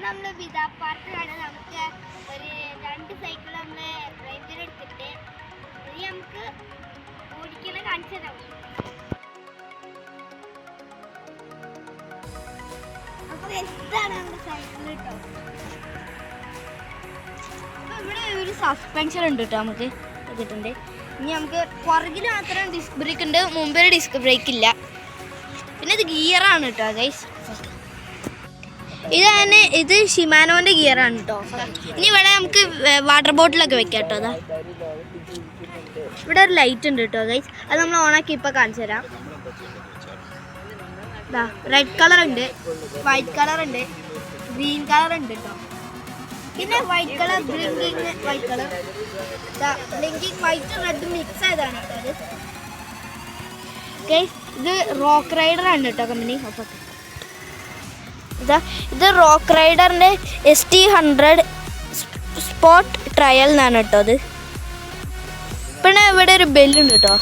നമ്മൾ വിധാപ്പാർട്ടിലാണ് നമുക്ക് ഒരു 2 സൈക്കിൾ നമ്മൾ റെന്റിന് എടുത്തിട്ട് ഇനി നമുക്ക് ഓടിക്കണ കാണിച്ചു തരാം. അപ്പോൾ എന്താണ് നമ്മുടെ സൈക്കിൾ കേട്ടോ. അപ്പോൾ ഇവിടെ ഒരു സസ്പെൻഷൻ ഉണ്ട് കേട്ടോ നമുക്ക് ഇതിട്ടുണ്ട്. ഇനി നമുക്ക് പുറകിൽ മാത്രം ഡിസ്ക് ബ്രേക്ക് ഉണ്ട്, മുമ്പിൽ ഡിസ്ക് ബ്രേക്ക് ഇല്ല. പിന്നെ ഇത് ഗിയറാണ് കേട്ടോ ഗൈസ്. ഇത് ഷിമാനോൻ്റെ ഗിയറാണ് കേട്ടോ. ഇനി ഇവിടെ നമുക്ക് വാട്ടർ ബോട്ടിലൊക്കെ വെക്കാം കേട്ടോ. അതാ ഇവിടെ ഒരു ലൈറ്റ് ഉണ്ട് കേട്ടോ ഗൈസ്, അത് നമ്മൾ ഓണാക്കി ഇപ്പോൾ കാണിച്ചു തരാം. ഇതാ റെഡ് കളർ ഉണ്ട്, വൈറ്റ് കളർ ഉണ്ട്, ഗ്രീൻ കളർ ഉണ്ട് കേട്ടോ. പിന്നെ white colour blinking, white colour blinking white red mix ആയതാണ് കേട്ടോ അത് ഗൈസ്. ഇത് റോക്ക് റൈഡറാണ് കേട്ടോ കമ്പനി. അപ്പോൾ ഇത് റോക്ക് റൈഡറിൻ്റെ ST100 സ്പോട്ട് ട്രയൽ എന്നാണ് കേട്ടോ അത്. പിന്നെ ഇവിടെ ഒരു ബെല്ലുണ്ട് കേട്ടോ.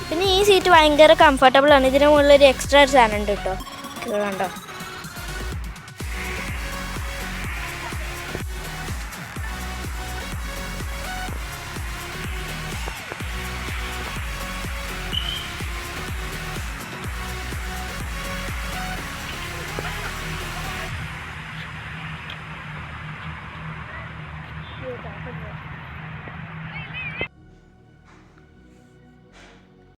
പിന്നെ ഈ സീറ്റ് ഭയങ്കര കംഫർട്ടബിൾ ആണ്. ഇതിന് മുകളിലൊരു എക്സ്ട്രാ സാധനം ഉണ്ട് കേട്ടോ. കണ്ടോ.